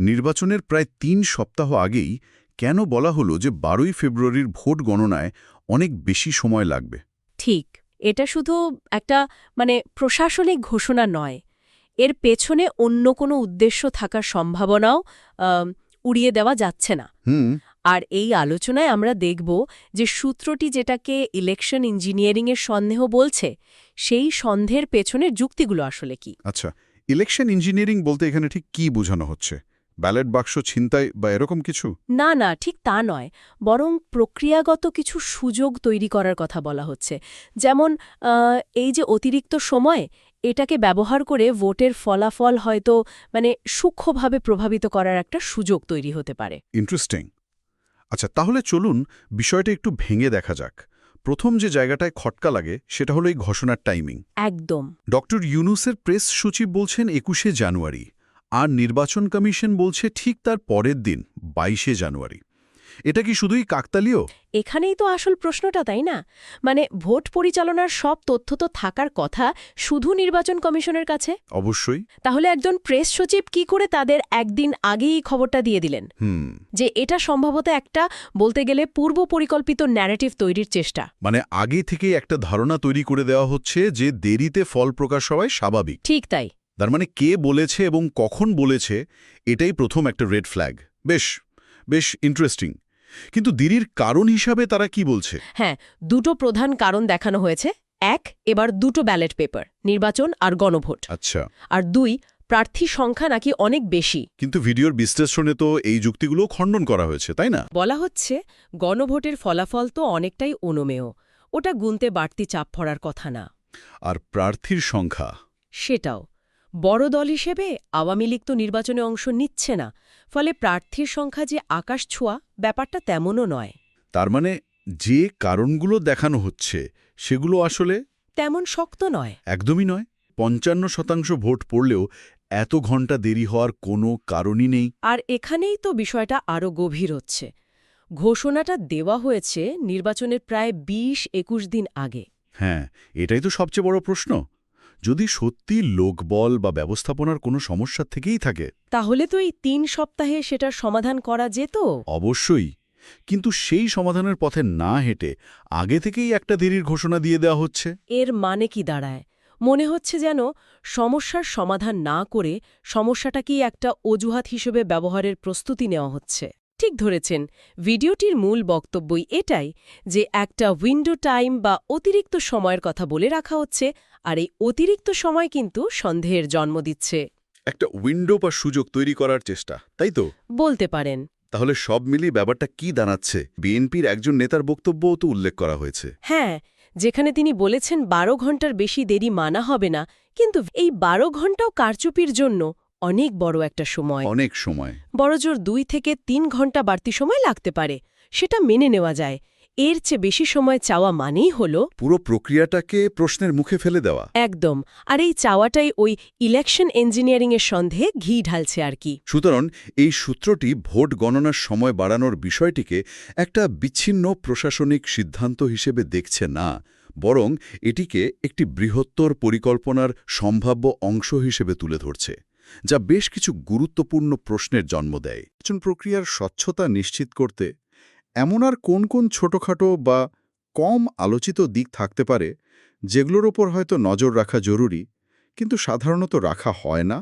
নির্বাচনের প্রায় ৩ সপ্তাহ আগেই কেন বলা হলো যে ১২ই ফেব্রুয়ারির ভোট গণনায় অনেক বেশি সময় লাগবে? ঠিক, এটা শুধু একটা প্রশাসনিক ঘোষণা নয়, এর পেছনে অন্য কোনো উদ্দেশ্য থাকার সম্ভাবনাও উড়িয়ে দেওয়া যাচ্ছে না। হুম। আর এই আলোচনায় আমরা দেখব যে সূত্রটি যেটাকে ইলেকশন ইঞ্জিনিয়ারিংয়ের সন্দেহ বলছে, সেই সন্দেহের পেছনের যুক্তিগুলো আসলে কি। আচ্ছা, ইলেকশন ইঞ্জিনিয়ারিং বলতে এখানে ঠিক কি বোঝানো হচ্ছে? ব্যালট বাক্স ছিনতাই বা এরকম কিছু? না না, ঠিক তা নয়, বরং প্রক্রিয়াগত কিছু সুযোগ তৈরি করার কথা বলা হচ্ছে। যেমন এই যে অতিরিক্ত সময়, এটাকে ব্যবহার করে ভোটের ফলাফল হয়তো সূক্ষ্মভাবে প্রভাবিত করার একটা সুযোগ তৈরি হতে পারে। ইন্টারেস্টিং। আচ্ছা, তাহলে চলুন বিষয়টা একটু ভেঙে দেখা যাক। প্রথম যে জায়গাটায় খটকা লাগে সেটা হলো এই ঘোষণার টাইমিং। একদম। ডক্টর ইউনূসের প্রেস সচিব বলছেন ২১শে জানুয়ারি, আর নির্বাচন কমিশন বলছে ঠিক তার পরের দিন ২২শে জানুয়ারি। এটা কি শুধুই কাকতালীয়? এখানেই তো আসল প্রশ্নটা, তাই না? ভোট পরিচালনার সব তথ্য তো থাকার কথা শুধু নির্বাচন কমিশনের কাছে। অবশ্যই। তাহলে একজন প্রেস সচিব কি করে তাদের একদিন আগেই খবরটা দিয়ে দিলেন যে এটা সম্ভবত একটা, বলতে গেলে পূর্ব পরিকল্পিত ন্যারেটিভ তৈরির চেষ্টা? আগে থেকেই একটা ধারণা তৈরি করে দেওয়া হচ্ছে যে দেরিতে ফল প্রকাশ হওয়াই স্বাভাবিক। ঠিক তাই। তার কে বলেছে এবং কখন বলেছে, এটাই প্রথম একটা রেড ফ্ল্যাগ। বেশ বেশ ইন্টারেস্টিং। কিন্তু দেরির কারণ হিসাবে তারা কি বলছে? হ্যাঁ, দুটো প্রধান কারণ দেখানো হয়েছে। এক, এবার দুটো ব্যালট পেপার, নির্বাচন আর গণভোট। আচ্ছা। আর দুই, প্রার্থী সংখ্যা নাকি অনেক বেশি। কিন্তু ভিডিওর বিশ্লেষণে তো এই যুক্তিগুলো খণ্ডন করা হয়েছে, তাই না? বলা হচ্ছে গণভোটের ফলাফল তো অনেকটাই অনুমেয়, ওটা গুনতে বাড়তি চাপ পড়ার কথা না। আর প্রার্থীর সংখ্যা? সেটাও। বড় দল হিসেবে আওয়ামী লীগ তো নির্বাচনে অংশ নিচ্ছে না, ফলে প্রার্থীর সংখ্যা যে আকাশ ছোঁয়া, ব্যাপারটা তেমনও নয়। তার যে কারণগুলো দেখানো হচ্ছে সেগুলো আসলে তেমন শক্ত নয়। একদমই নয়। ৫৫% ভোট পড়লেও এত ঘন্টা দেরি হওয়ার কোনো কারণই নেই। আর এখানেই তো বিষয়টা আরও গভীর হচ্ছে। ঘোষণাটা দেওয়া হয়েছে নির্বাচনের প্রায় ২০-২১ দিন আগে। হ্যাঁ, এটাই তো সবচেয়ে বড় প্রশ্ন। যদি সত্যি লোকবল বা ব্যবস্থাপনার কোনো সমস্যা থেকেই থাকে, তাহলে তো এই ৩ সপ্তাহে সেটার সমাধান করা যেত। অবশ্যই। কিন্তু সেই সমাধানের পথে না হেঁটে আগে থেকেই একটা দেরির ঘোষণা দিয়ে দেওয়া হচ্ছে। এর মানে কি দাঁড়ায়? মনে হচ্ছে যেন সমস্যার সমাধান না করে সমস্যাটাকেই একটা অজুহাত হিসেবে ব্যবহারের প্রস্তুতি নেওয়া হচ্ছে। ঠিক ধরেছেন, ভিডিওটির মূল বক্তব্যই এটাই যে একটা উইন্ডো টাইম বা অতিরিক্ত সময়ের কথা বলে রাখা হচ্ছে, আর এই অতিরিক্ত সময় কিন্তু সন্দেহের জন্ম দিচ্ছে। একটা উইন্ডো বা সুযোগ তৈরি করার চেষ্টা, তাই তো? বলতে পারেন। তাহলে সব মিলিয়ে ব্যাপারটা কি দাঁড়াচ্ছে? বিএনপির একজন নেতার বক্তব্যও তো উল্লেখ করা হয়েছে। হ্যাঁ, যেখানে তিনি বলেছেন ১২ ঘন্টার বেশি দেরি মানা হবে না, কিন্তু এই ১২ ঘন্টাও কারচুপির জন্য অনেক বড় একটা সময়। অনেক সময়। বড়জোর ২ থেকে ৩ ঘন্টা বাড়তি সময় লাগতে পারে, সেটা মেনে নেওয়া যায়। এর চেয়ে বেশি সময় চাওয়া মানেই হল পুরো প্রক্রিয়াটাকে প্রশ্নের মুখে ফেলে দেওয়া। একদম। আর এই চাওয়াটাই ওই ইলেকশন ইঞ্জিনিয়ারিংয়ের সন্দেহে ঘি ঢালছে আর কি। সুতরাং এই সূত্রটি ভোট গণনার সময় বাড়ানোর বিষয়টিকে একটা বিচ্ছিন্ন প্রশাসনিক সিদ্ধান্ত হিসেবে দেখছে না, বরং এটিকে একটি বৃহত্তর পরিকল্পনার সম্ভাব্য অংশ হিসেবে তুলে ধরছে, যা বেশ কিছু গুরুত্বপূর্ণ প্রশ্নের জন্ম দেয়। নির্বাচন প্রক্রিয়ার স্বচ্ছতা নিশ্চিত করতে এমন আর কোন কোন ছোটখাটো বা কম আলোচিত দিক থাকতে পারে যেগুলোর ওপর হয়তো নজর রাখা জরুরি, কিন্তু সাধারণত রাখা হয় না?